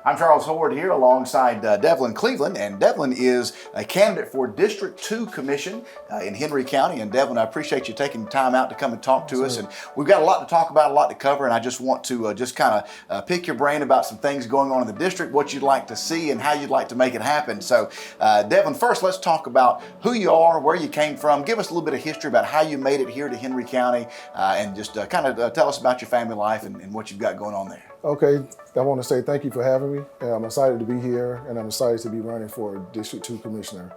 I'm Charles Howard here alongside Devlin Cleveland, and Devlin is a candidate for District 2 Commission in Henry County. And Devlin, I appreciate you taking time out to come and talk to us. And we've got a lot to talk about, a lot to cover, and I just want to just kind of pick your brain about some things going on in the district, what you'd like to see, and how you'd like to make it happen. So, Devlin, first let's talk about who you are, where you came from. Give us a little bit of history about how you made it here to Henry County, and just kind of tell us about your family life and what you've got going on there. Okay, I want to say thank you for having me. I'm excited to be here, and I'm excited to be running for District 2 Commissioner.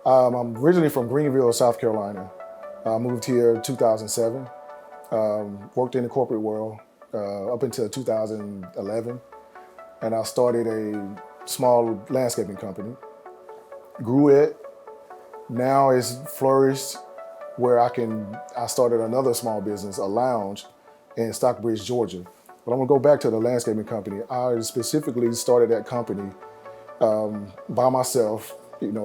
I'm originally from Greenville, South Carolina. I moved here in 2007, worked in the corporate world up until 2011, and I started a small landscaping company. Grew it. Now it's flourished where I started another small business, a lounge in Stockbridge, Georgia. But I'm gonna go back to the landscaping company. I specifically started that company by myself.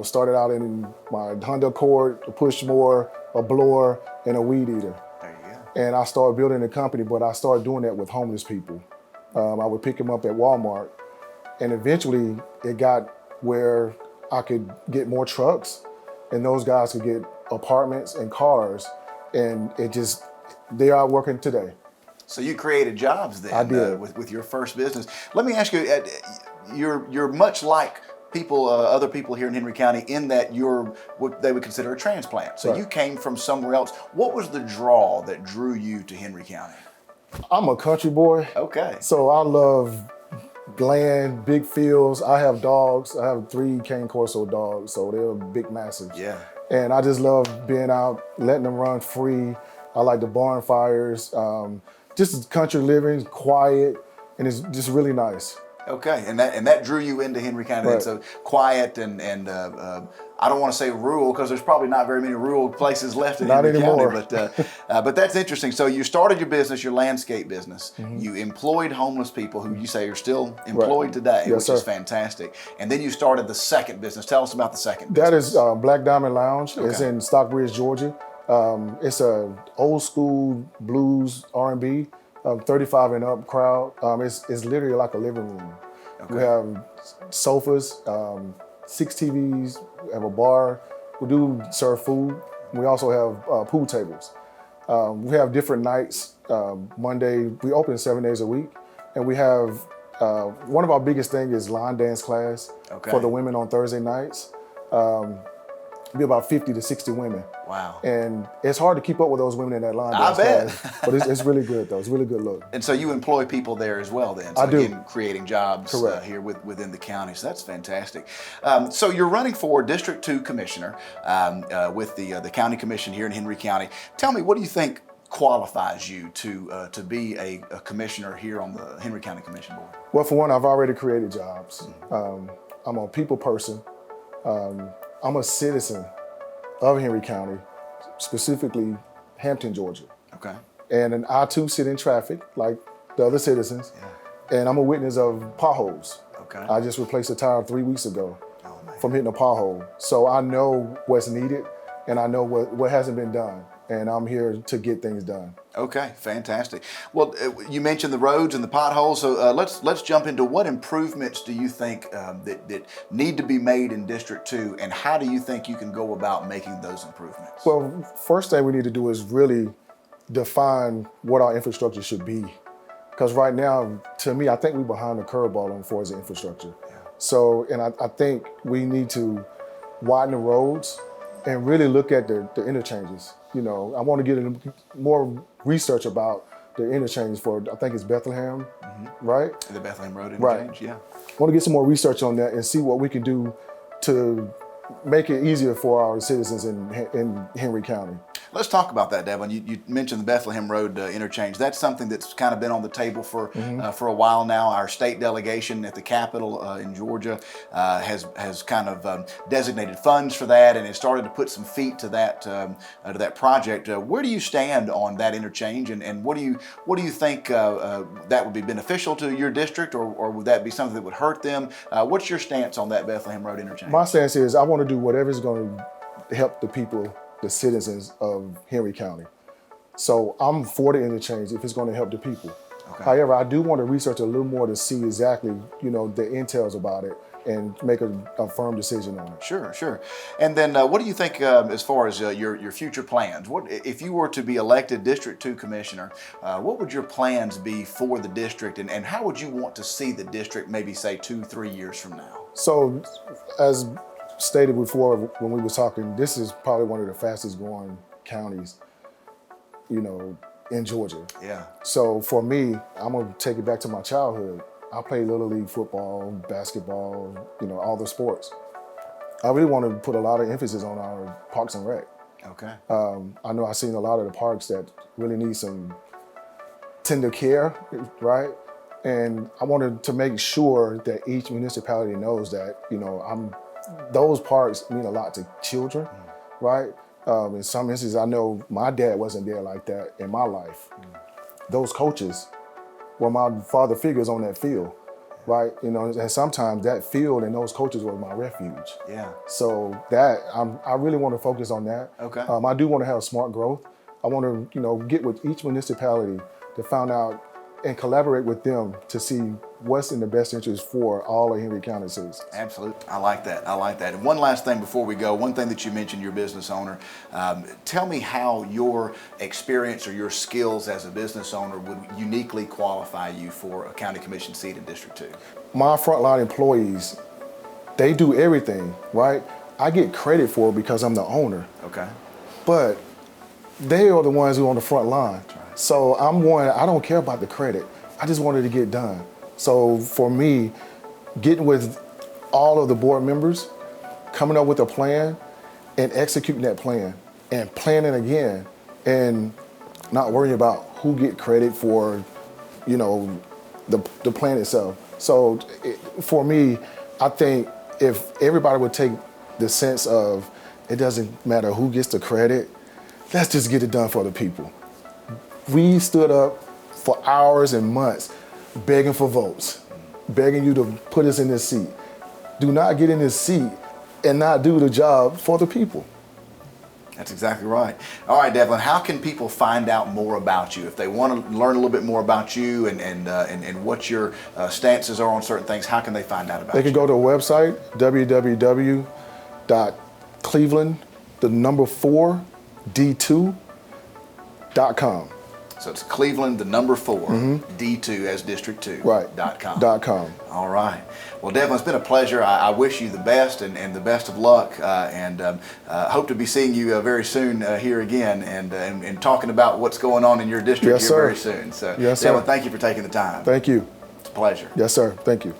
Started out in my Honda Accord, a push mower, a blower, and a weed eater. There you go. And I started building the company, but I started doing that with homeless people. I would pick them up at Walmart, and eventually it got where I could get more trucks, and those guys could get apartments and cars, and they are working today. So you created jobs then. I did. With your first business. Let me ask you, you're much like other people here in Henry County in that you're what they would consider a transplant. So Right. You came from somewhere else. What was the draw that drew you to Henry County? I'm a country boy. Okay. So I love land, big fields. I have dogs. I have 3 Cane Corso dogs, so they're big, massive. Yeah. And I just love being out, letting them run free. I like the barn fires. Just country living, quiet, and it's just really nice. Okay, and that drew you into Henry County. Right. Then, so quiet and I don't want to say rural because there's probably not very many rural places left in Not Henry anymore. County. But that's interesting. So you started your business, your landscape business. Mm-hmm. You employed homeless people who you say are still employed today, Yes, which sir. is fantastic. And then you started the second business. Tell us about the second That business. is Black Diamond Lounge. Okay. It's in Stockbridge, Georgia. It's a old school blues R&B, 35 and up crowd. It's literally like a living room. Okay. We have sofas, 6 TVs, we have a bar. We do serve food. We also have pool tables. We have different nights. Monday, we open 7 days a week. And we have, one of our biggest things is line dance class for the women on Thursday nights. Be about 50 to 60 women. Wow. And it's hard to keep up with those women in that line I dance bet. class. But it's really good though. It's a really good look. And so you employ people there as well then. So I do. Again, creating jobs Correct. Here within the county. So that's fantastic. So you're running for District 2 Commissioner with the County Commission here in Henry County. Tell me, what do you think qualifies you to be a commissioner here on the Henry County Commission Board? Well, for one, I've already created jobs. I'm a people person. I'm a citizen of Henry County, specifically Hampton, Georgia. Okay. And I too sit in traffic like the other citizens. Yeah. And I'm a witness of potholes. Okay. I just replaced a tire 3 weeks ago Oh, man. from hitting a pothole. So I know what's needed and I know what hasn't been done. And I'm here to get things done. Okay, fantastic. Well, you mentioned the roads and the potholes, so let's jump into what improvements do you think that need to be made in District 2, and how do you think you can go about making those improvements? Well, first thing we need to do is really define what our infrastructure should be. Because right now, to me, I think we're behind the curveball as far as the infrastructure. Yeah. So, and I think we need to widen the roads and really look at the interchanges. I want to get into more research about the interchange for, I think it's Bethlehem, right? The Bethlehem Road Right. interchange, yeah. I want to get some more research on that and see what we can do to make it easier for our citizens in Henry County. Let's talk about that, Devlin. You mentioned the Bethlehem Road interchange. That's something that's kind of been on the table for a while now. Our state delegation at the Capitol in Georgia has kind of designated funds for that and has started to put some feet to that project. Where do you stand on that interchange, and what do you think that would be beneficial to your district, or would that be something that would hurt them? What's your stance on that Bethlehem Road interchange? My stance is I want to do whatever's going to help the people, the citizens of Henry County. So I'm for the interchange if it's going to help the people. Okay. However, I do want to research a little more to see exactly, you know, the intels about it and make a firm decision on it. Sure, sure. And then what do you think as far as your future plans? What if you were to be elected District 2 Commissioner, what would your plans be for the district, and how would you want to see the district maybe say 2-3 years from now? So, as stated before when we were talking, this is probably one of the fastest growing counties, you know, in Georgia. Yeah. So for me, I'm gonna take it back to my childhood. I played Little League football, basketball, you know, all the sports. I really want to put a lot of emphasis on our parks and rec. Okay. I know I've seen a lot of the parks that really need some tender care, right? And I wanted to make sure that each municipality knows that, you know, those parks mean a lot to children, right? In some instances, I know my dad wasn't there like that in my life. Those coaches were my father figures on that field, right? You know, and sometimes that field and those coaches were my refuge. Yeah. So that I really want to focus on that. Okay. I do want to have smart growth. I want to, you know, get with each municipality to find out and collaborate with them to see what's in the best interest for all of Henry County citizens. Absolutely. I like that. I like that. And one last thing before we go, one thing that you mentioned, you're a business owner. Tell me how your experience or your skills as a business owner would uniquely qualify you for a county commission seat in District 2. My frontline employees, they do everything, right? I get credit for it because I'm the owner. Okay. But they are the ones who are on the front line. That's right. So I don't care about the credit. I just wanted to get done. So for me, getting with all of the board members, coming up with a plan and executing that plan and planning again and not worrying about who get credit for, you know, the plan itself. So for me, I think if everybody would take the sense of it doesn't matter who gets the credit, let's just get it done for the people. We stood up for hours and months begging for votes, begging you to put us in this seat. Do not get in this seat and not do the job for the people. That's exactly right. All right, Devlin, how can people find out more about you? If they want to learn a little bit more about you and what your stances are on certain things, how can they find out about you? They can go to a website, www.cleveland4d2.com. So it's Cleveland, 4, D2 as District 2. Right. .com. All right. Well, Devlin, it's been a pleasure. I wish you the best and the best of luck, and hope to be seeing you very soon here again and talking about what's going on in your district Yes, here sir. very soon. So, Yes, Devlin, sir. thank you for taking the time. Thank you. It's a pleasure. Yes, sir. Thank you.